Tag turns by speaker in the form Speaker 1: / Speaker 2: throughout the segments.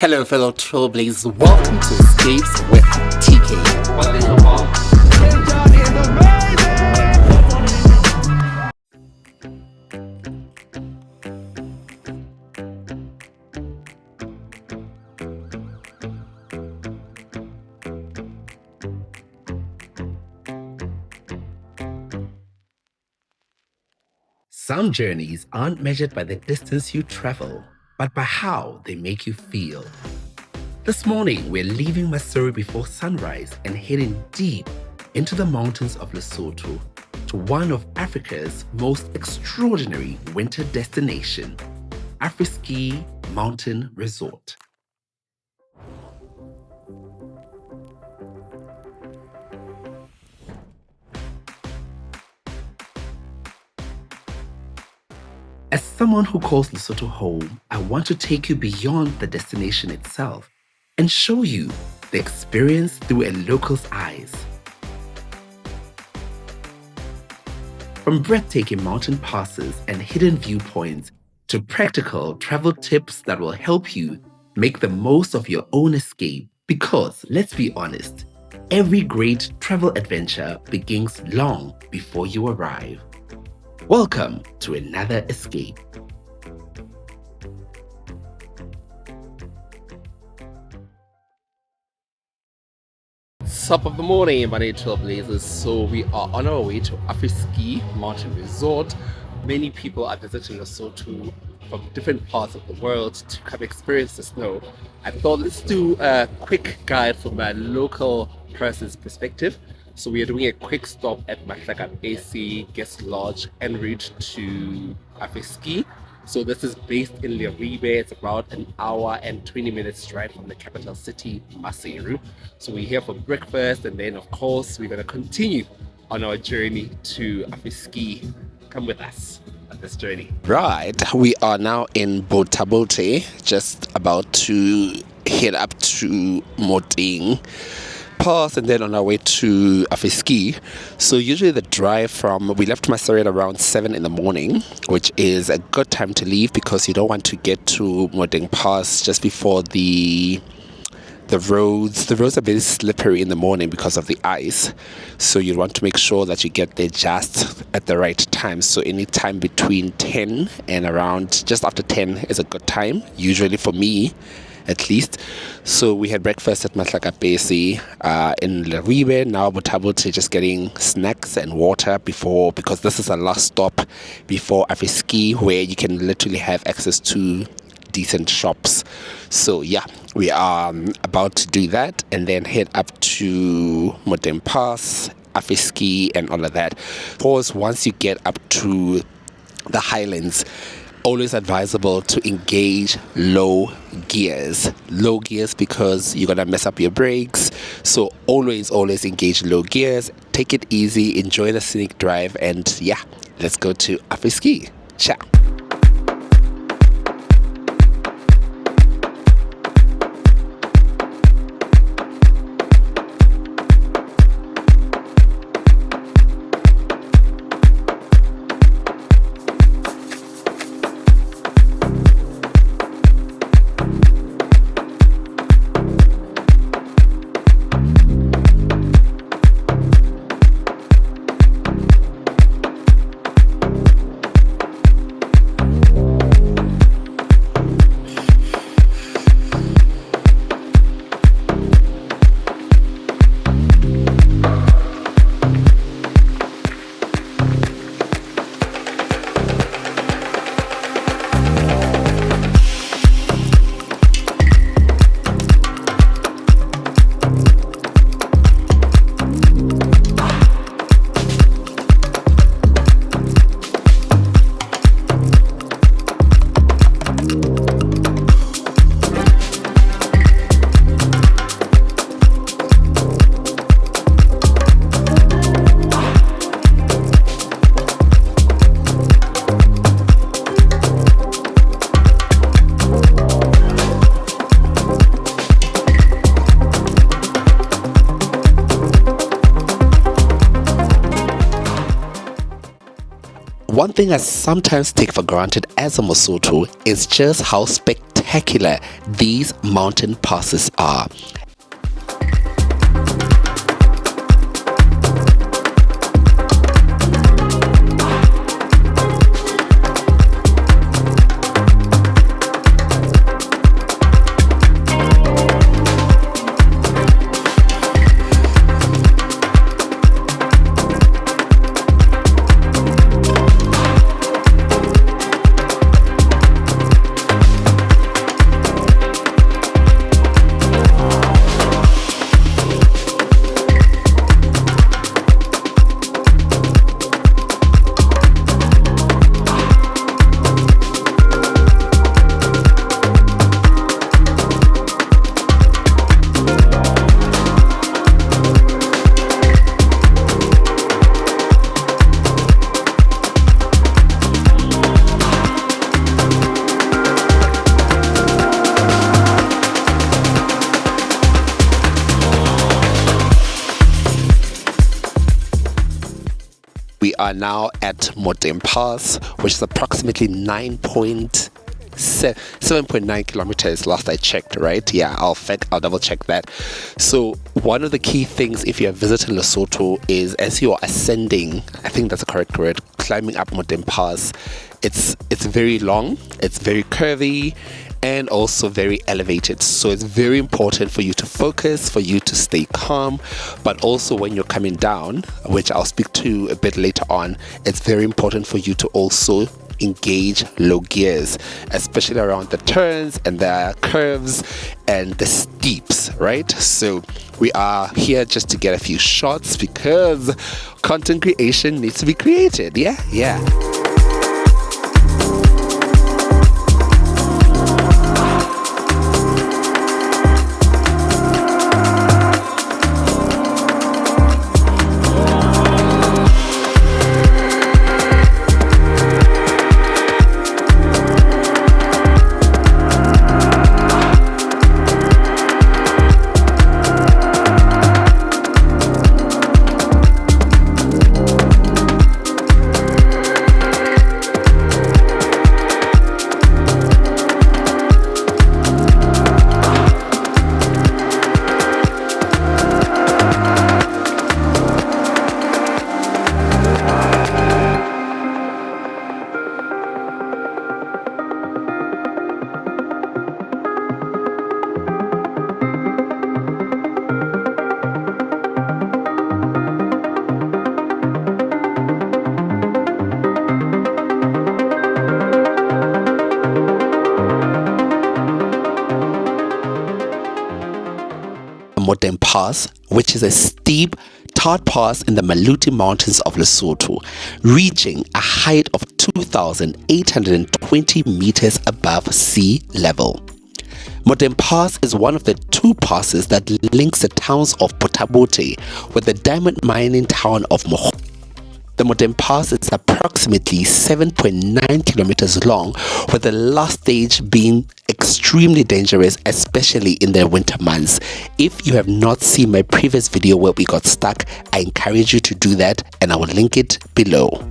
Speaker 1: Hello fellow trailblazers, welcome to Escapes with TK.
Speaker 2: Some journeys aren't measured by the distance you travel, but by how they make you feel. This morning, we're leaving Masuri before sunrise and heading deep into the mountains of Lesotho to one of Africa's most extraordinary winter destination, AfriSki Mountain Resort. As someone who calls Lesotho home, I want to take you beyond the destination itself and show you the experience through a local's eyes. From breathtaking mountain passes and hidden viewpoints to practical travel tips that will help you make the most of your own escape. Because, let's be honest, every great travel adventure begins long before you arrive. Welcome to another escape.
Speaker 1: Top of the morning, my name is Trailblazers. So we are on our way to AfriSki Mountain Resort. Many people are visiting Lesotho from different parts of the world to come experience the snow. I thought let's do a quick guide from a local person's perspective. So we are doing a quick stop at Moteng guest lodge en route to AfriSki. So this is based in Leribe. It's about an hour and 20 minutes drive from the capital city, Maseru. So we're here for breakfast, and then of course we're going to continue on our journey to AfriSki. Come with us on this journey. Right, we are now in Botabote, just about to head up to Moteng Pass, and then on our way to AfriSki. So usually the drive we left Masuri at around 7 in the morning, which is a good time to leave because you don't want to get to Moteng Pass just before the roads are very slippery in the morning because of the ice. So you want to make sure that you get there just at the right time. So any time between 10 and around just after 10 is a good time, usually for me at least. So we had breakfast at Moteng in Leribe. Now Botabote, just getting snacks and water because this is our last stop before AfriSki, where you can literally have access to decent shops. So yeah, we are about to do that and then head up to Moteng Pass, AfriSki and all of that. Of course, once you get up to the highlands, always advisable to engage low gears because you're gonna mess up your brakes. So always engage low gears, take it easy, enjoy the scenic drive, and yeah, let's go to AfriSki. Ciao.
Speaker 2: One thing I sometimes take for granted as a Mosotho is just how spectacular these mountain passes are. We are now at Moteng Pass, which is approximately 7.9 kilometers last I checked, right? Yeah, I'll double check that. So one of the key things if you're visiting Lesotho is as you're ascending, I think that's the correct word, climbing up Moteng Pass, it's very long, it's very curvy, and also very elevated. So it's very important for you to focus, for you to stay calm, but also when you're coming down, which I'll speak to a bit later on, it's very important for you to also engage low gears, especially around the turns and the curves and the steeps, right? So we are here just to get a few shots because content creation needs to be created. Yeah. Moteng Pass, which is a steep tarred pass in the Maluti Mountains of Lesotho, reaching a height of 2,820 meters above sea level. Moteng Pass is one of the two passes that links the towns of Potabote with the diamond mining town of Moteng. The Moteng Pass is approximately 7.9 kilometers long, with the last stage being extremely dangerous, especially in the winter months. If you have not seen my previous video where we got stuck, I encourage you to do that, and I will link it below.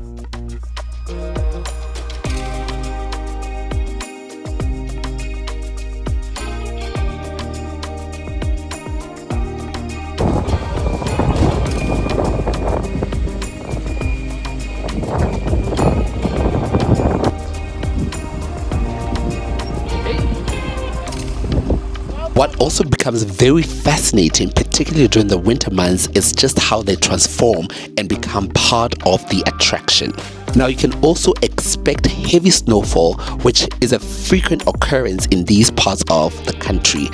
Speaker 2: What also becomes very fascinating, particularly during the winter months, is just how they transform and become part of the attraction. Now, you can also expect heavy snowfall, which is a frequent occurrence in these parts of the country.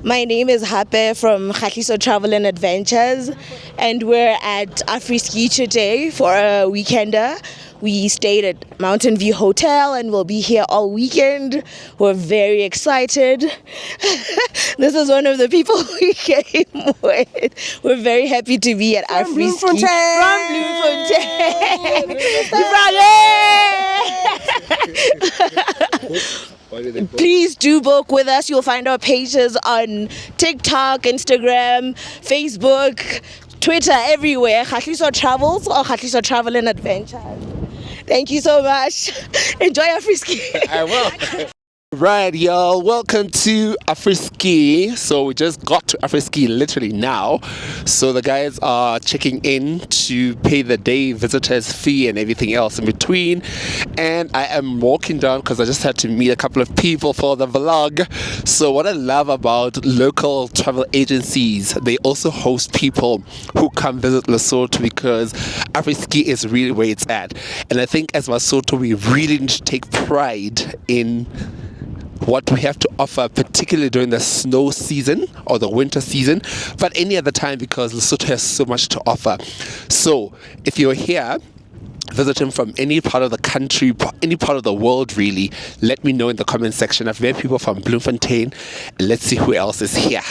Speaker 3: My name is Hape from Khahliso Travel and Adventures, and we're at AfriSki today for a weekender. We stayed at Mountain View Hotel and we'll be here all weekend. We're very excited. This is one of the people we came with. We're very happy to be at AfriSki. From Bloemfontein. Please do book with us. You'll find our pages on TikTok, Instagram, Facebook, Twitter, everywhere. Khahliso Travels or Khahliso Travel and Adventures. Thank you so much. Enjoy AfriSki.
Speaker 1: I will. Right, y'all. Welcome to AfriSki. So we just got to AfriSki literally now. So the guys are checking in to pay the day visitors fee and everything else in between. And I am walking down because I just had to meet a couple of people for the vlog. So what I love about local travel agencies, they also host people who come visit Lesotho because AfriSki is really where it's at. And I think as Lesotho, we really need to take pride in what we have to offer, particularly during the snow season or the winter season, but any other time because Lesotho has so much to offer. So if you're here visiting from any part of the country, any part of the world really, let me know in the comment section. I've met people from Bloemfontein, and let's see who else is here.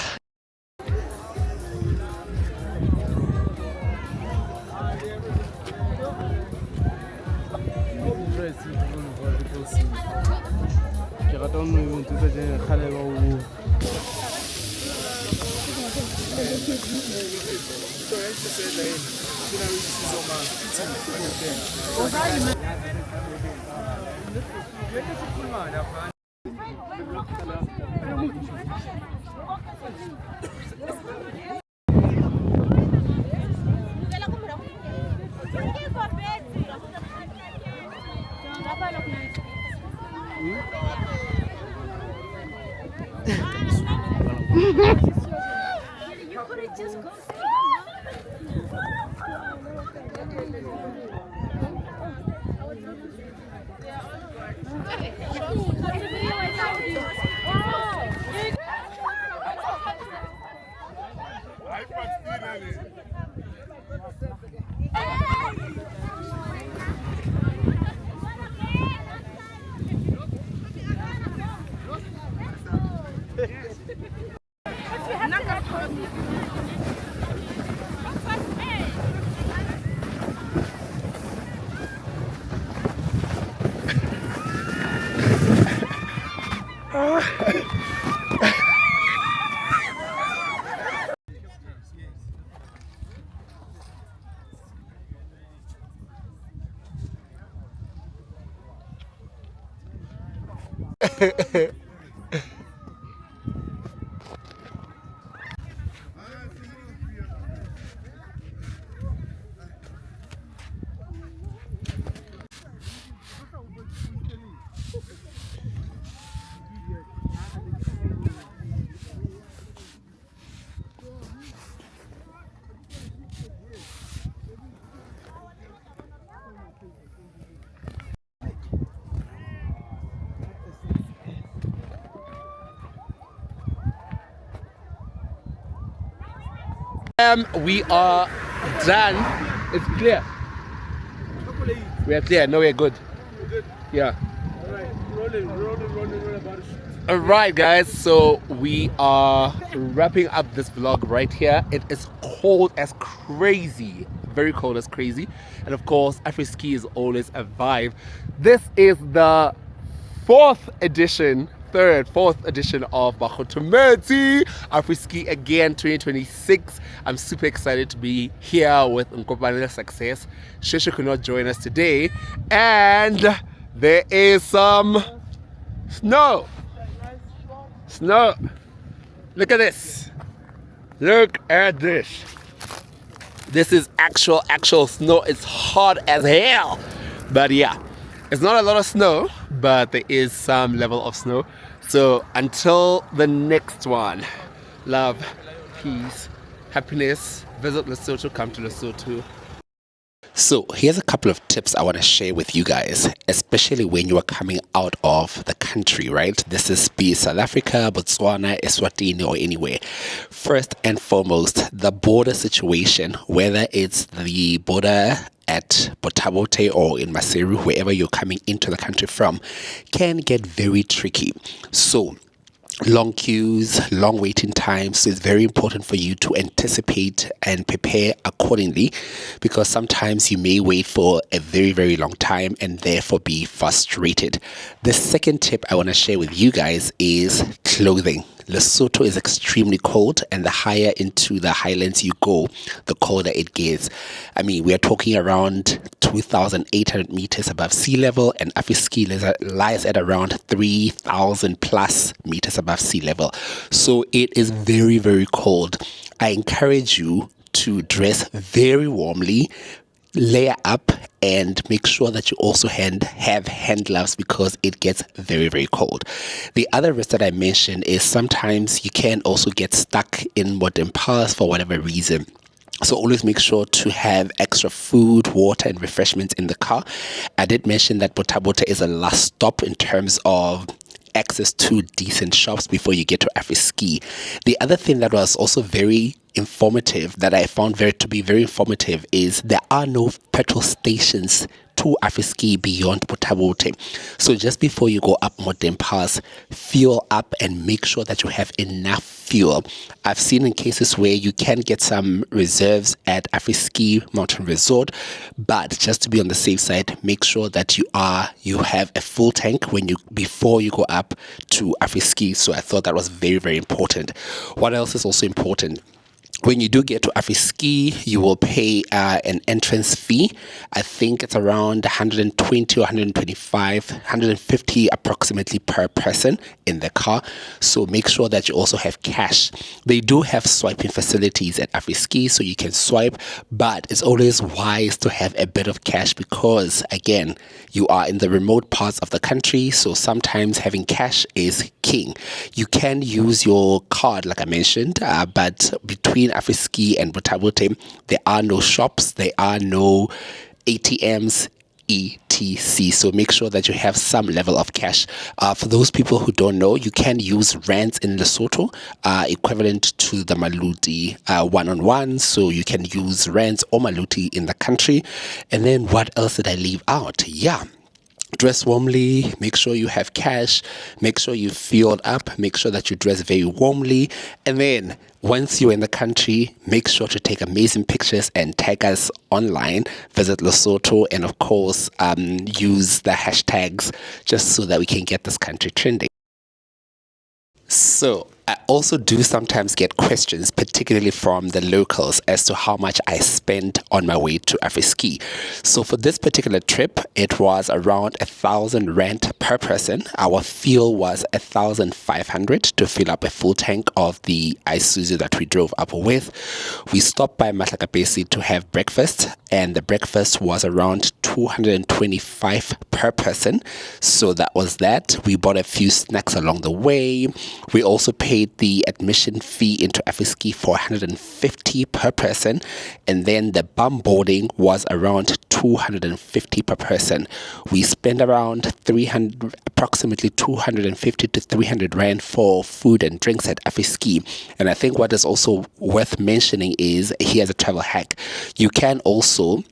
Speaker 1: We are done. It's clear. We are clear. No, we're good. Yeah. Alright guys, so we are wrapping up this vlog right here. It is cold as crazy. Very cold as crazy. And of course, AfriSki is always a vibe. This is the fourth edition of Bachotometi AfriSki again 2026. I'm super excited to be here with Nkopanela Success. Shesha could not join us today, and there is some snow. Look at this. Look at this. This is actual snow. It's hot as hell, but yeah, it's not a lot of snow, but there is some level of snow. So until the next one, love, peace, happiness. Visit Lesotho, come to Lesotho.
Speaker 2: So here's a couple of tips I want to share with you guys, especially when you are coming out of the country, right? This is be it South Africa, Botswana, Eswatini, or anywhere. First and foremost, the border situation, whether it's the border at Botabote or in Maseru, wherever you're coming into the country from, can get very tricky. So long queues, long waiting times. So it's very important for you to anticipate and prepare accordingly, because sometimes you may wait for a very, very long time and therefore be frustrated. The second tip I want to share with you guys is clothing. Lesotho is extremely cold, and the higher into the highlands you go, the colder it gets. I mean, we are talking around 2,800 meters above sea level, and AfriSki lies at around 3,000 plus meters above sea level. So it is very, very cold. I encourage you to dress very warmly, layer up, and make sure that you also have hand gloves, because it gets very, very cold. The other risk that I mentioned is sometimes you can also get stuck in Moteng for whatever reason. So always make sure to have extra food, water, and refreshments in the car. I did mention that Botabota is a last stop in terms of access to decent shops before you get to AfriSki. The other thing that was also very informative, that I found to be very informative, is there are no petrol stations to AfriSki beyond Botabote. So just before you go up Moteng Pass, fuel up and make sure that you have enough fuel. I've seen in cases where you can get some reserves at AfriSki Mountain Resort, but just to be on the safe side, make sure that you have a full tank before you go up to AfriSki. So I thought that was very, very important. What else is also important? When you do get to AfriSki, you will pay an entrance fee. I think it's around 120 or 125, 150 approximately per person in the car. So make sure that you also have cash. They do have swiping facilities at AfriSki, so you can swipe, but it's always wise to have a bit of cash, because again, you are in the remote parts of the country, so sometimes having cash is king. You can use your card, like I mentioned, but between AfriSki and Botabote, there are no shops, there are no ATMs, etc. So make sure that you have some level of cash. For those people who don't know, you can use rands in Lesotho, equivalent to the Maluti one-on-one. So you can use rands or Maluti in the country. And then what else did I leave out? Yeah. Dress warmly, make sure you have cash, make sure you fueled up, make sure that you dress very warmly, and then once you're in the country, make sure to take amazing pictures and tag us online, visit Lesotho, and of course use the hashtags just so that we can get this country trending. So I also do sometimes get questions, particularly from the locals, as to how much I spent on my way to AfriSki. So for this particular trip, it was around 1,000 rand per person. Our fuel was 1,500 to fill up a full tank of the Isuzu that we drove up with. We stopped by Matlakabesi to have breakfast, and the breakfast was around 225 per person. So that was that. We bought a few snacks along the way. We also paid the admission fee into AfriSki for 150 per person, and then the bum boarding was around 250 per person. We spent around approximately 250 to 300 rand for food and drinks at AfriSki. And I think what is also worth mentioning is, here's a travel hack. You can also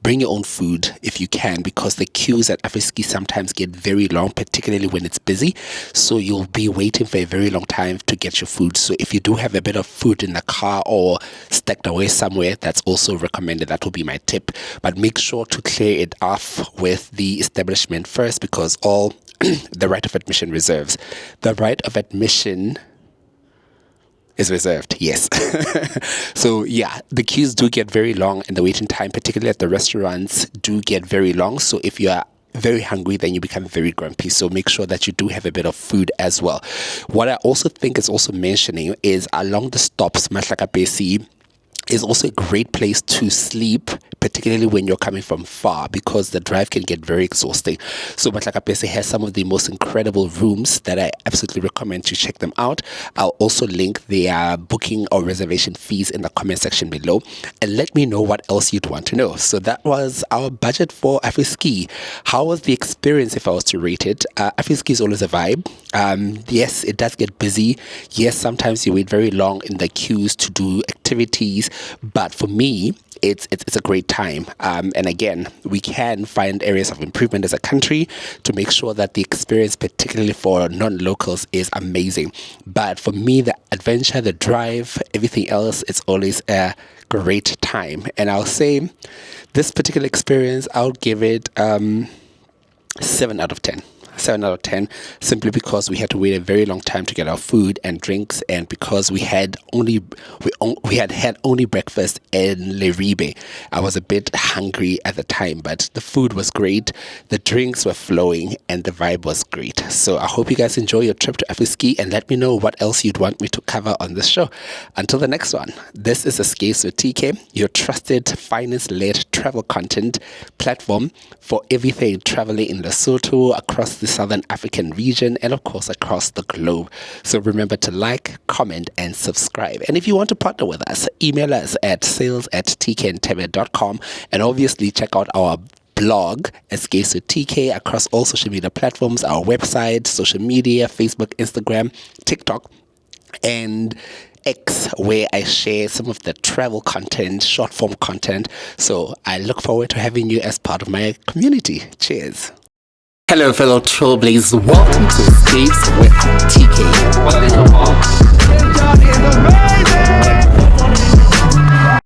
Speaker 2: bring your own food if you can, because the queues at AfriSki sometimes get very long, particularly when it's busy. So you'll be waiting for a very long time to get your food. So if you do have a bit of food in the car or stacked away somewhere, that's also recommended. That will be my tip. But make sure to clear it off with the establishment first, because all the right of admission reserves. The right of admission is reserved, yes. So yeah, the queues do get very long, and the waiting time, particularly at the restaurants, do get very long. So if you are very hungry, then you become very grumpy. So make sure that you do have a bit of food as well. What I also think is also mentioning is along the stops, Matlakabesi, is also a great place to sleep, particularly when you're coming from far, because the drive can get very exhausting. So Matlakapese has some of the most incredible rooms that I absolutely recommend to check them out. I'll also link their booking or reservation fees in the comment section below, and let me know what else you'd want to know. So that was our budget for AfriSki. How was the experience if I was to rate it? AfriSki is always a vibe. Yes, it does get busy. Yes, sometimes you wait very long in the queues to do activities, but for me, it's a great time. And again, we can find areas of improvement as a country to make sure that the experience, particularly for non-locals, is amazing. But for me, the adventure, the drive, everything else, it's always a great time. And I'll say this particular experience, I'll give it 7 out of 10. 7 out of 10, simply because we had to wait a very long time to get our food and drinks, and because we had only breakfast in Leribe. I was a bit hungry at the time, but the food was great, the drinks were flowing, and the vibe was great. So I hope you guys enjoy your trip to AfriSki, and let me know what else you'd want me to cover on this show. Until the next one, this is Escapes with TK, your trusted finance-led travel content platform for everything traveling in Lesotho, across the Southern African region, and of course across the globe. So remember to like, comment, and subscribe. And if you want to partner with us, email us at sales@tkntebe.com, and obviously check out our blog Escapes with TK across all social media platforms, our website, social media, Facebook, Instagram, TikTok, and X, where I share some of the travel content, short form content. So I look forward to having you as part of my community. Cheers. Hello, fellow trailblazers. Welcome to Escapes with TK.